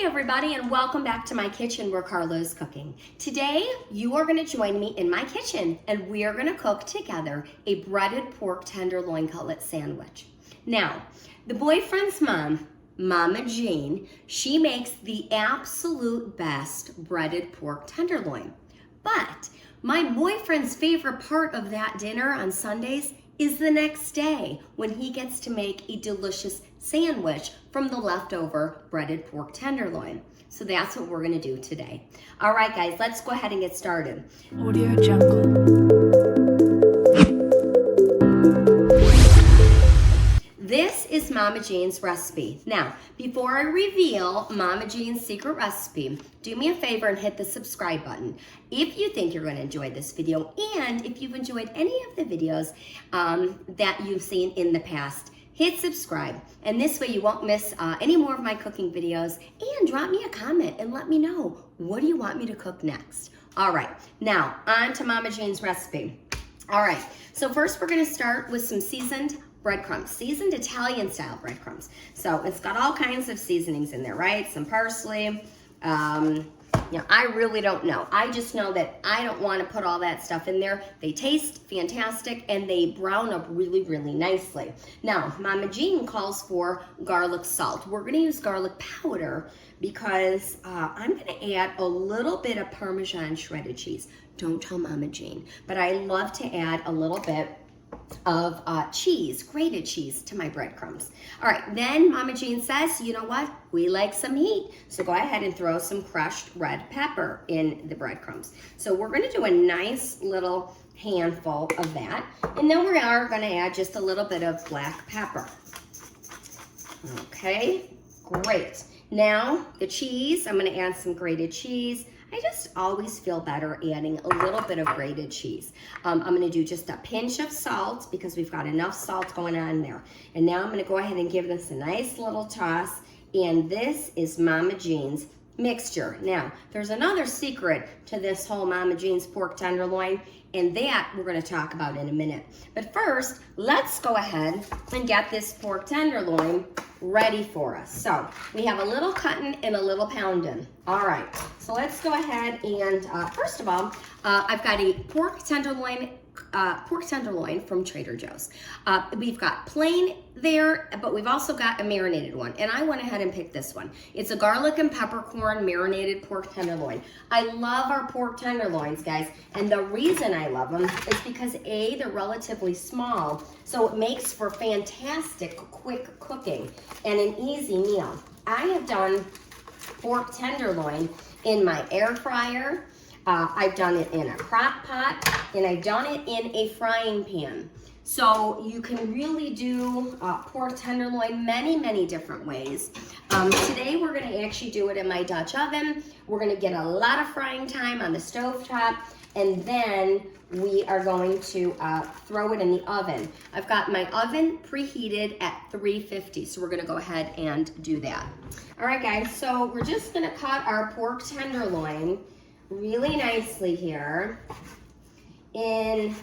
Hey everybody, and welcome back to my kitchen where Carla is cooking. Today you are going to join me in my kitchen and we are going to cook together a breaded pork tenderloin cutlet sandwich. Now, the boyfriend's mom, Mama Jean, she makes the absolute best breaded pork tenderloin. But my boyfriend's favorite part of that dinner on Sundays is the next day when he gets to make a delicious sandwich from the leftover breaded pork tenderloin. So that's what we're gonna do today. All right, guys, let's go ahead and get started. Audio Jungle. This is Mama Jean's recipe. Now, before I reveal Mama Jean's secret recipe, do me a favor and hit the subscribe button if you think you're going to enjoy this video, and if you've enjoyed any of the videos that you've seen in the past, hit subscribe, and this way you won't miss any more of my cooking videos. And drop me a comment and let me know, what do you want me to cook next? All right, now on to Mama Jean's recipe. All right, so first we're going to start with some seasoned breadcrumbs, seasoned Italian style breadcrumbs. So it's got all kinds of seasonings in there, right? Some parsley. I really don't know. I just know that I don't want to put all that stuff in there. They taste fantastic and they brown up really, really nicely. Now, Mama Jean calls for garlic salt. We're going to use garlic powder because I'm going to add a little bit of Parmesan shredded cheese. Don't tell Mama Jean, but I love to add a little bit of cheese, grated cheese, to my breadcrumbs. All right, then Mama Jean says, you know what? We like some heat. So go ahead and throw some crushed red pepper in the breadcrumbs. So we're gonna do a nice little handful of that. And then we are gonna add just a little bit of black pepper. Okay, great. Now the cheese, I'm gonna add some grated cheese. I just always feel better adding a little bit of grated cheese. I'm gonna do just a pinch of salt because we've got enough salt going on there. And now I'm gonna go ahead and give this a nice little toss. And this is Mama Jean's mixture. Now, there's another secret to this whole Mama Jean's pork tenderloin, and that we're gonna talk about in a minute. But first, let's go ahead and get this pork tenderloin ready for us. So we have a little cutting and a little pounding. All right, so let's go ahead and first of all, I've got a pork tenderloin from Trader Joe's. We've got plain there, but we've also got a marinated one, and I went ahead and picked this one. It's a garlic and peppercorn marinated pork tenderloin. I love our pork tenderloins, guys, and the reason I love them is because A, they're relatively small, so it makes for fantastic quick cooking and an easy meal. I have done pork tenderloin in my air fryer. I've done it in a crock pot, and I've done it in a frying pan. So you can really do pork tenderloin many, many different ways. Today we're gonna actually do it in my Dutch oven. We're gonna get a lot of frying time on the stovetop, and then we are going to throw it in the oven. I've got my oven preheated at 350, so we're gonna go ahead and do that. All right, guys, so we're just gonna cut our pork tenderloin really nicely here in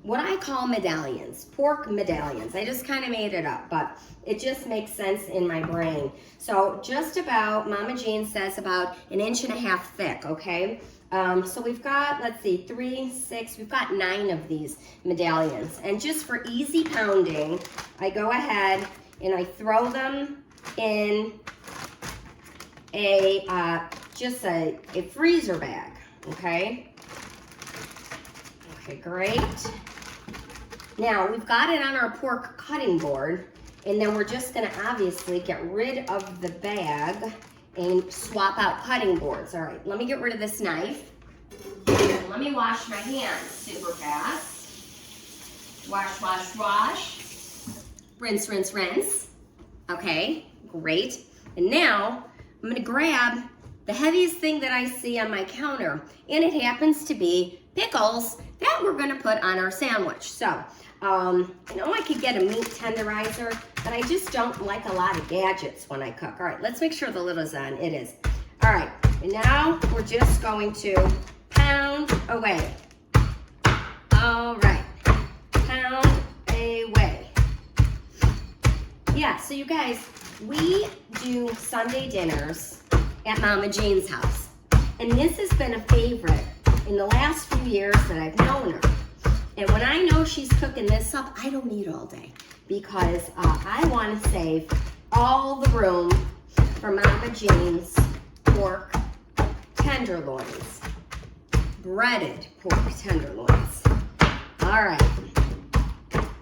what I call medallions, pork medallions. I just kind of made it up, but it just makes sense in my brain. So just about, Mama Jean says, about 1.5 inches thick, okay? So we've got, let's see, 3, 6, we've got 9 of these medallions. And just for easy pounding, I go ahead and I throw them in just a freezer bag, okay? Okay, great. Now, we've got it on our pork cutting board, and then we're just gonna obviously get rid of the bag and swap out cutting boards. All right, let me get rid of this knife. And let me wash my hands super fast. Wash, wash, wash. Rinse, rinse, rinse. Okay, great. And now, I'm gonna grab the heaviest thing that I see on my counter, and it happens to be pickles that we're gonna put on our sandwich. So, I know I could get a meat tenderizer, but I just don't like a lot of gadgets when I cook. All right, let's make sure the lid is on. It is. All right, and now we're just going to pound away. All right, pound away. Yeah, so you guys, we do Sunday dinners at Mama Jean's house. And this has been a favorite in the last few years that I've known her. And when I know she's cooking this up, I don't eat all day because I want to save all the room for Mama Jean's pork tenderloins. Breaded pork tenderloins. All right.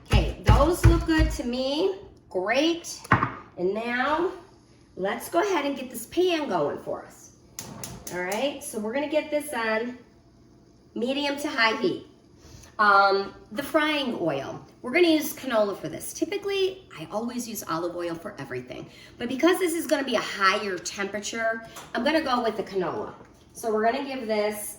Okay, those look good to me. Great. And now let's go ahead and get this pan going for us. All right, so we're gonna get this on medium to high heat. The frying oil, we're gonna use canola for this. Typically, I always use olive oil for everything, but because this is gonna be a higher temperature, I'm gonna go with the canola. So we're gonna give this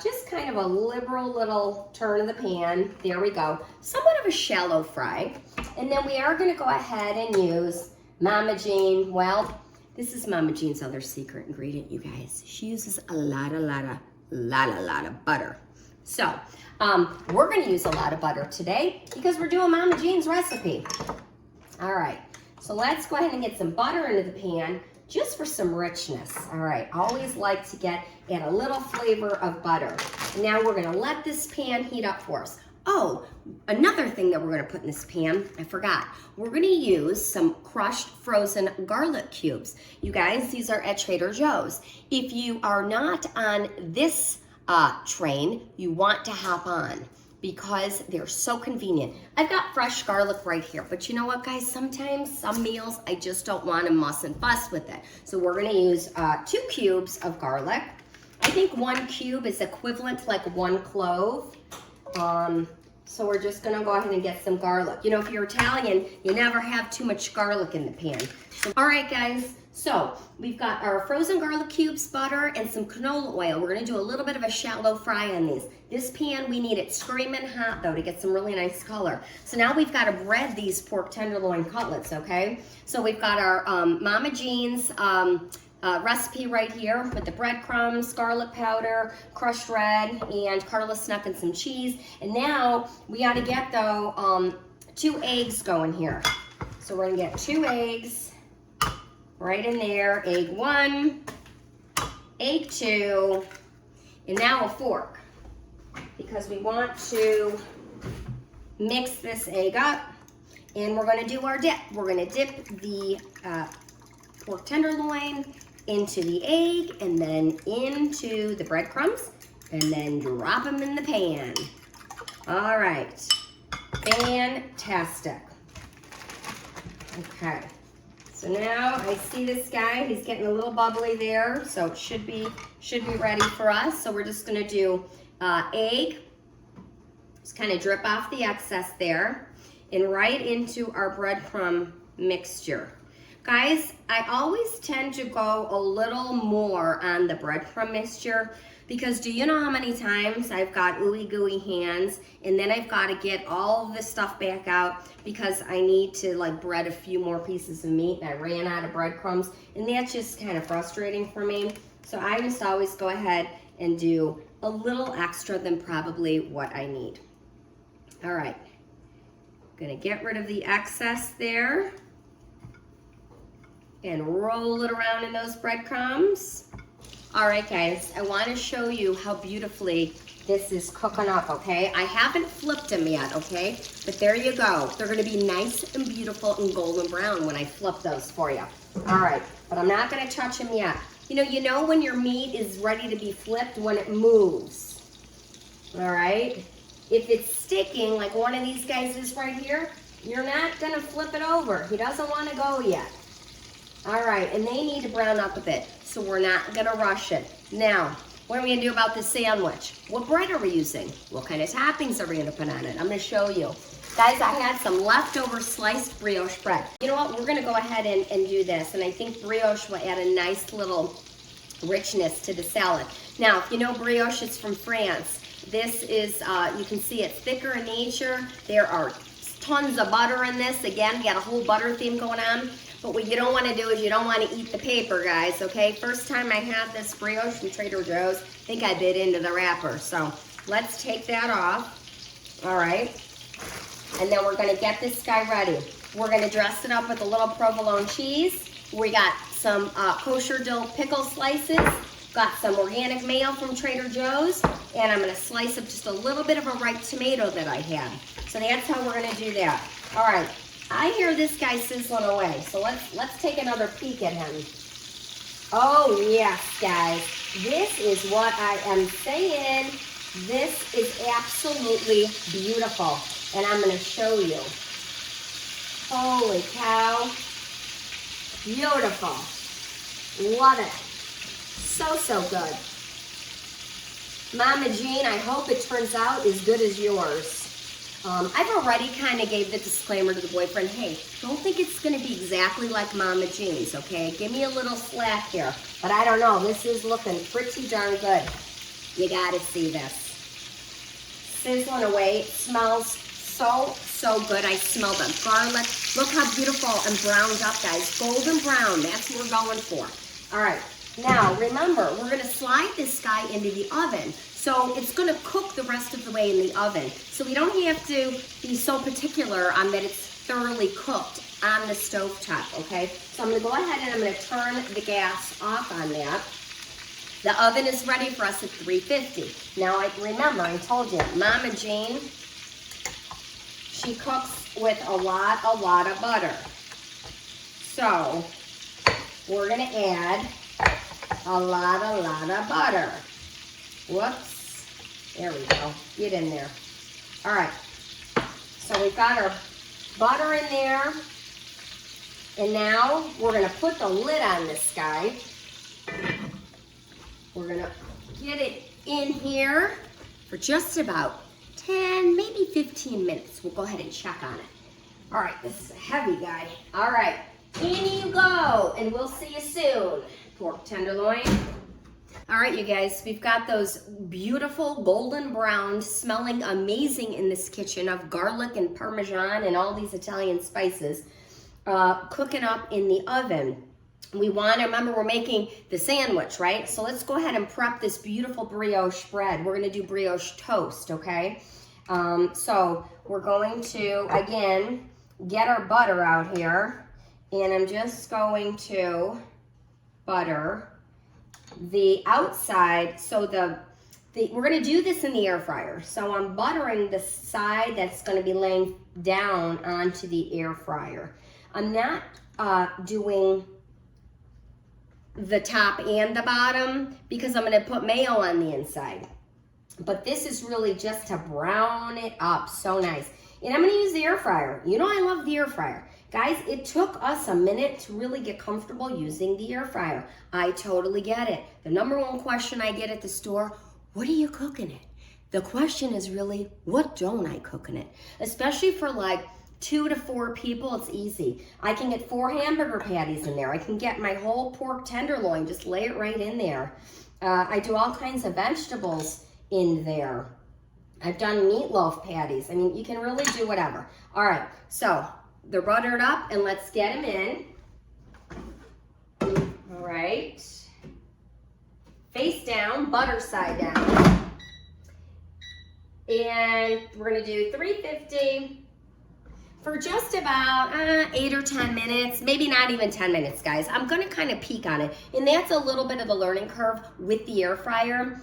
just kind of a liberal little turn of the pan. There we go. Somewhat of a shallow fry. And then we are gonna go ahead and use Mama Jean. Well, this is Mama Jean's other secret ingredient, you guys. She uses a lot of butter. So we're gonna use a lot of butter today because we're doing Mama Jean's recipe. All right, so let's go ahead and get some butter into the pan just for some richness. All right, always like to add a little flavor of butter. Now we're gonna let this pan heat up for us. Oh, another thing that we're gonna put in this pan, I forgot. We're gonna use some crushed frozen garlic cubes. You guys, these are at Trader Joe's. If you are not on this train, you want to hop on because they're so convenient. I've got fresh garlic right here, but you know what, guys? Sometimes some meals, I just don't want to muss and fuss with it. So we're gonna use 2 cubes of garlic. I think 1 cube is equivalent to like 1 clove. So we're just gonna go ahead and get some garlic. You know, if you're Italian, you never have too much garlic in the pan. So, all right, guys, so we've got our frozen garlic cubes, butter, and some canola oil. We're gonna do a little bit of a shallow fry on these. This pan, we need it screaming hot though to get some really nice color. So now we've gotta bread these pork tenderloin cutlets, okay? So we've got our Mama Jean's recipe right here with the breadcrumbs, garlic powder, crushed red, and Carla snuck in some cheese. And now we got to get though 2 eggs going here. So we're gonna get 2 eggs right in there. Egg 1, egg 2, and now a fork because we want to mix this egg up. And we're gonna do our dip. We're gonna dip the pork tenderloin into the egg and then into the breadcrumbs and then drop them in the pan. All right, fantastic. Okay, so now I see this guy, he's getting a little bubbly there, so it should be ready for us. So we're just gonna do egg, just kind of drip off the excess there and right into our breadcrumb mixture. Guys, I always tend to go a little more on the breadcrumb mixture because do you know how many times I've got ooey gooey hands and then I've got to get all of this stuff back out because I need to like bread a few more pieces of meat and I ran out of breadcrumbs and that's just kind of frustrating for me. So I just always go ahead and do a little extra than probably what I need. All right, gonna get rid of the excess there and roll it around in those breadcrumbs. All right, guys, I want to show you how beautifully this is cooking up, okay? I haven't flipped them yet, okay? But there you go. They're gonna be nice and beautiful and golden brown when I flip those for you. All right, but I'm not gonna touch them yet. You know when your meat is ready to be flipped when it moves, all right? If it's sticking, like one of these guys is right here, you're not gonna flip it over. He doesn't wanna go yet. All right, and they need to brown up a bit, so we're not gonna rush it. Now, what are we gonna do about this sandwich? What bread are we using? What kind of toppings are we gonna put on it? I'm gonna show you. Guys, I had some leftover sliced brioche bread. You know what, we're gonna go ahead and do this, and I think brioche will add a nice little richness to the salad. Now, if you know brioche is from France, this is, you can see it's thicker in nature. There are tons of butter in this. Again, we got a whole butter theme going on. But what you don't want to do is you don't want to eat the paper, guys, okay? First time I had this brioche from Trader Joe's, I think I bit into the wrapper. So let's take that off, all right? And then we're gonna get this guy ready. We're gonna dress it up with a little provolone cheese. We got some kosher dill pickle slices, got some organic mayo from Trader Joe's, and I'm gonna slice up just a little bit of a ripe tomato that I had. So that's how we're gonna do that. All right, I hear this guy sizzling away, so let's take another peek at him. Oh yes, guys, this is what I am saying. This is absolutely beautiful, and I'm gonna show you. Holy cow, beautiful, love it, so good. Mama Jean, I hope it turns out as good as yours. I've already kind of gave the disclaimer to the boyfriend, hey, don't think it's going to be exactly like Mama Jean's, okay? Give me a little slack here. But I don't know, this is looking pretty darn good. You got to see this. Sizzling away, it smells so good. I smell the garlic. Look how beautiful and browned up, guys. Golden brown, that's what we're going for. All right, now remember, we're going to slide this guy into the oven. So it's gonna cook the rest of the way in the oven. So we don't have to be so particular on that it's thoroughly cooked on the stove top, okay? So I'm gonna go ahead and I'm gonna turn the gas off on that. The oven is ready for us at 350. Now remember, I told you, Mama Jean, she cooks with a lot of butter. So we're gonna add a lot of butter. Whoops. There we go. Get in there. All right. So we've got our butter in there. And now we're going to put the lid on this guy. We're going to get it in here for just about 10, maybe 15 minutes. We'll go ahead and check on it. All right. This is a heavy guy. All right. In you go. And we'll see you soon. Pork tenderloin. All right, you guys, we've got those beautiful golden brown, smelling amazing in this kitchen of garlic and Parmesan and all these Italian spices cooking up in the oven. We want to, remember, we're making the sandwich, right? So let's go ahead and prep this beautiful brioche bread. We're going to do brioche toast, okay? So we're going to, again, get our butter out here, and I'm just going to butter the outside. So we're going to do this in the air fryer. So I'm buttering the side that's going to be laying down onto the air fryer. I'm not doing the top and the bottom because I'm going to put mayo on the inside. But this is really just to brown it up so nice. And I'm going to use the air fryer. You know I love the air fryer. Guys, it took us a minute to really get comfortable using the air fryer. I totally get it. The number one question I get at the store, what are you cooking it? The question is really, what don't I cook in it? Especially for like 2 to 4 people, it's easy. I can get 4 hamburger patties in there. I can get my whole pork tenderloin, just lay it right in there. I do all kinds of vegetables in there. I've done meatloaf patties. I mean, you can really do whatever. All right, so they're buttered up, and let's get them in. All right. Face down, butter side down. And we're gonna do 350 for just about 8 or 10 minutes, maybe not even 10 minutes, guys. I'm gonna kind of peek on it, and that's a little bit of a learning curve with the air fryer.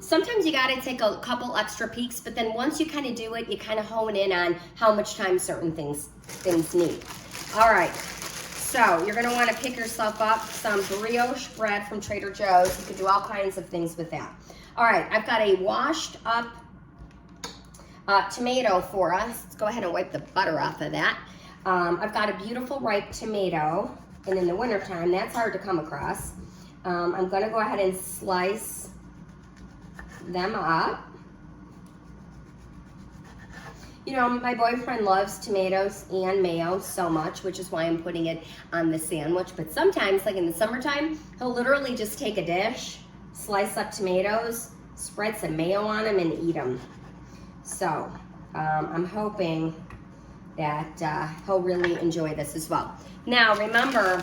Sometimes you gotta take a couple extra peeks, but then once you kind of do it, you kind of hone in on how much time certain things need. All right, so you're gonna wanna pick yourself up some brioche bread from Trader Joe's. You can do all kinds of things with that. All right, I've got a washed up tomato for us. Let's go ahead and wipe the butter off of that. I've got a beautiful ripe tomato, and in the wintertime, that's hard to come across. I'm gonna go ahead and slice them up. You know, my boyfriend loves tomatoes and mayo so much, which is why I'm putting it on the sandwich. But sometimes, like in the summertime, he'll literally just take a dish, slice up tomatoes, spread some mayo on them, and eat them. So I'm hoping that he'll really enjoy this as well. Now, remember,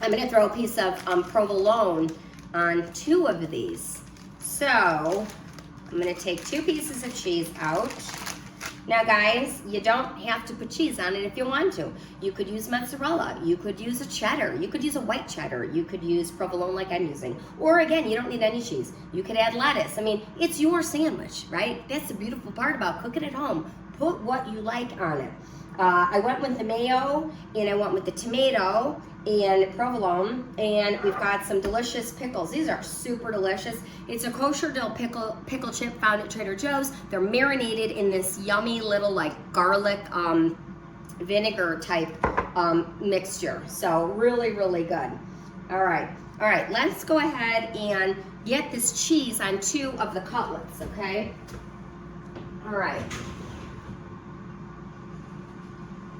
I'm gonna throw a piece of provolone on 2 of these. So I'm gonna take 2 pieces of cheese out. Now guys, you don't have to put cheese on it if you want to. You could use mozzarella, you could use a cheddar, you could use a white cheddar, you could use provolone like I'm using. Or again, you don't need any cheese. You could add lettuce. I mean, it's your sandwich, right? That's the beautiful part about cooking at home. Put what you like on it. I went with the mayo, and I went with the tomato and provolone, and we've got some delicious pickles. These are super delicious. It's a kosher dill pickle chip found at Trader Joe's. They're marinated in this yummy little like garlic vinegar type mixture. So really, really good. All right, let's go ahead and get this cheese on 2 of the cutlets, okay? All right.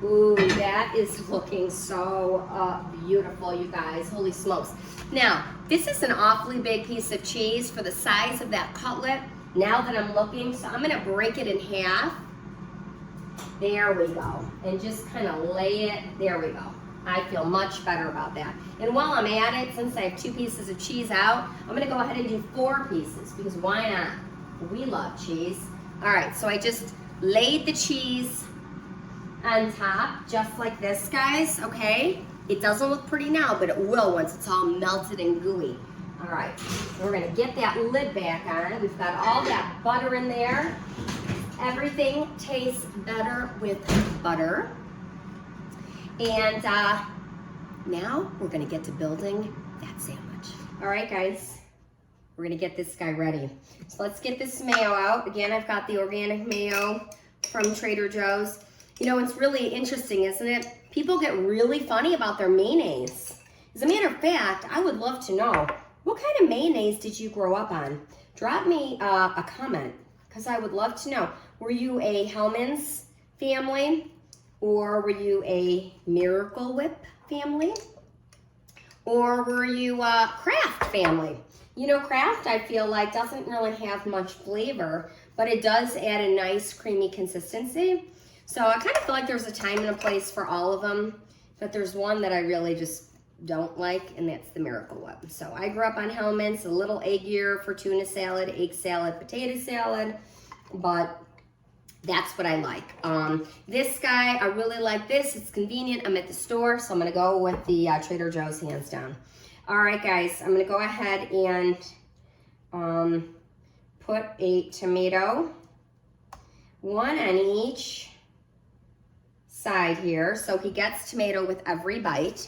Ooh, that is looking so beautiful, you guys. Holy smokes. Now, this is an awfully big piece of cheese for the size of that cutlet. Now that I'm looking, so I'm gonna break it in half. There we go. And just kind of lay it, there we go. I feel much better about that. And while I'm at it, since I have 2 pieces of cheese out, I'm gonna go ahead and do 4 pieces, because why not? We love cheese. All right, so I just laid the cheese on top, just like this, guys, okay? It doesn't look pretty now, but it will once it's all melted and gooey. All right, we're gonna get that lid back on. We've got all that butter in there. Everything tastes better with butter. And now we're gonna get to building that sandwich. All right, guys, we're gonna get this guy ready. So let's get this mayo out. Again, I've got the organic mayo from Trader Joe's. You know, it's really interesting, isn't it? People get really funny about their mayonnaise. As a matter of fact, I would love to know, what kind of mayonnaise did you grow up on? Drop me a comment, because I would love to know. Were you a Hellmann's family? Or were you a Miracle Whip family? Or were you a Kraft family? You know, Kraft, I feel like, doesn't really have much flavor, but it does add a nice creamy consistency. So I kind of feel like there's a time and a place for all of them, but there's one that I really just don't like, and that's the Miracle Whip. So I grew up on Hellmann's, a little eggier for tuna salad, egg salad, potato salad, but that's what I like. This guy, I really like this. It's convenient. I'm at the store, so I'm going to go with the Trader Joe's hands down. All right, guys, I'm going to go ahead and put a tomato, 1 on each side here, so he gets tomato with every bite.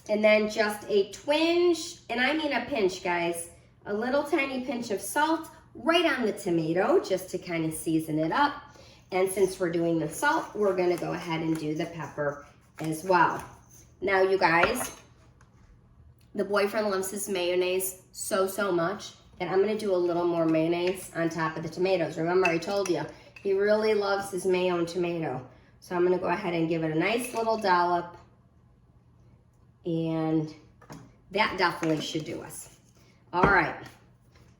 And then just a twinge, and I mean a pinch, guys, a little tiny pinch of salt right on the tomato just to kind of season it up. And since we're doing the salt, we're gonna go ahead and do the pepper as well. Now, you guys, the boyfriend loves his mayonnaise so much that I'm gonna do a little more mayonnaise on top of the tomatoes. Remember, I told you, he really loves his mayo and tomato. So I'm gonna go ahead and give it a nice little dollop, and that definitely should do us. All right,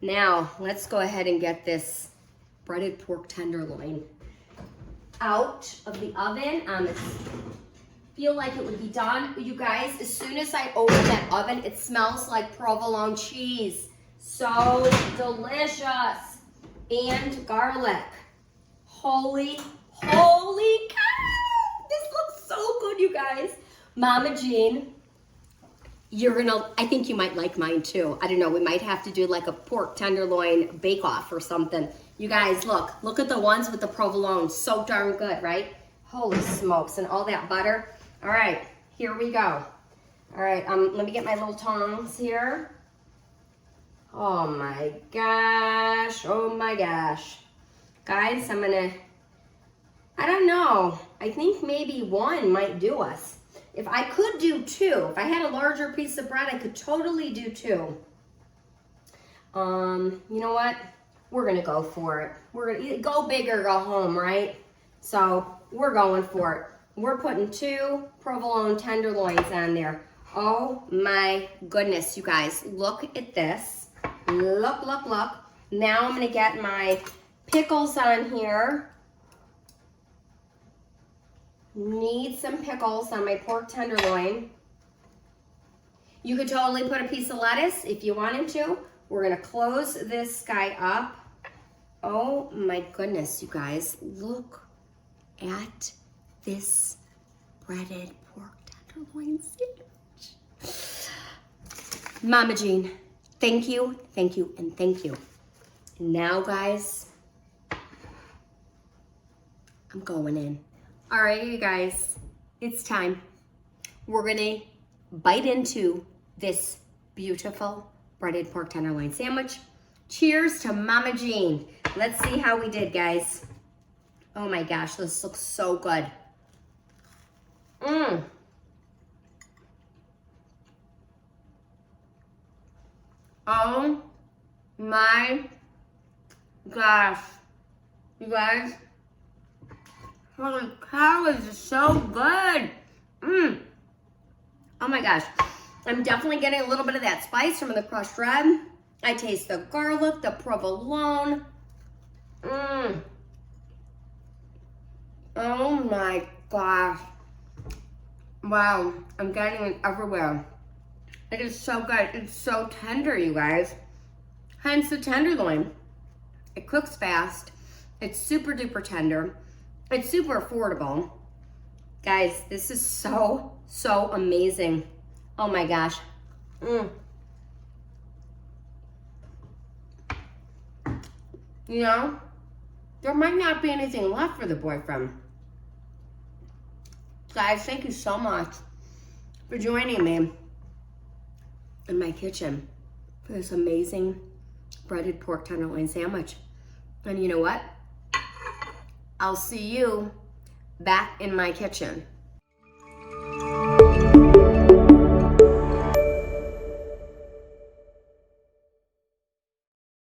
now let's go ahead and get this breaded pork tenderloin out of the oven. Feel like it would be done. You guys, as soon as I open that oven, it smells like provolone cheese. So delicious. And garlic. Holy cow! This looks so good, you guys. Mama Jean, I think you might like mine too. I don't know, we might have to do like a pork tenderloin bake-off or something. You guys, look at the ones with the provolone. So darn good, right? Holy smokes, and all that butter. All right, here we go. All right, let me get my little tongs here. Oh my gosh, oh my gosh. Guys, I don't know. I think maybe 1 might do us. If I could do 2, if I had a larger piece of bread, I could totally do 2. You know what? We're gonna go for it. We're gonna go big or go home, right? So we're going for it. We're putting 2 provolone tenderloins on there. Oh my goodness, you guys, look at this. Look. Now I'm gonna get my pickles on here. Need some pickles on my pork tenderloin. You could totally put a piece of lettuce if you wanted to. We're gonna close this guy up. Oh my goodness, you guys, look at this breaded pork tenderloin sandwich. Mama Jean, thank you, thank you, and thank you. Now, guys, I'm going in. All right, you guys, it's time. We're gonna bite into this beautiful breaded pork tenderloin sandwich. Cheers to Mama Jean. Let's see how we did, guys. Oh my gosh, this looks so good. Oh my gosh. You guys, holy cow, this is so good. Oh my gosh. I'm definitely getting a little bit of that spice from the crushed red. I taste the garlic, the provolone. Oh my gosh. Wow, I'm getting it everywhere. It is so good. It's so tender, you guys. Hence the tenderloin. It cooks fast. It's super duper tender. It's super affordable. Guys, this is so amazing. Oh my gosh. You know, there might not be anything left for the boyfriend. Guys, thank you so much for joining me in my kitchen for this amazing breaded pork tenderloin sandwich. And you know what? I'll see you back in my kitchen.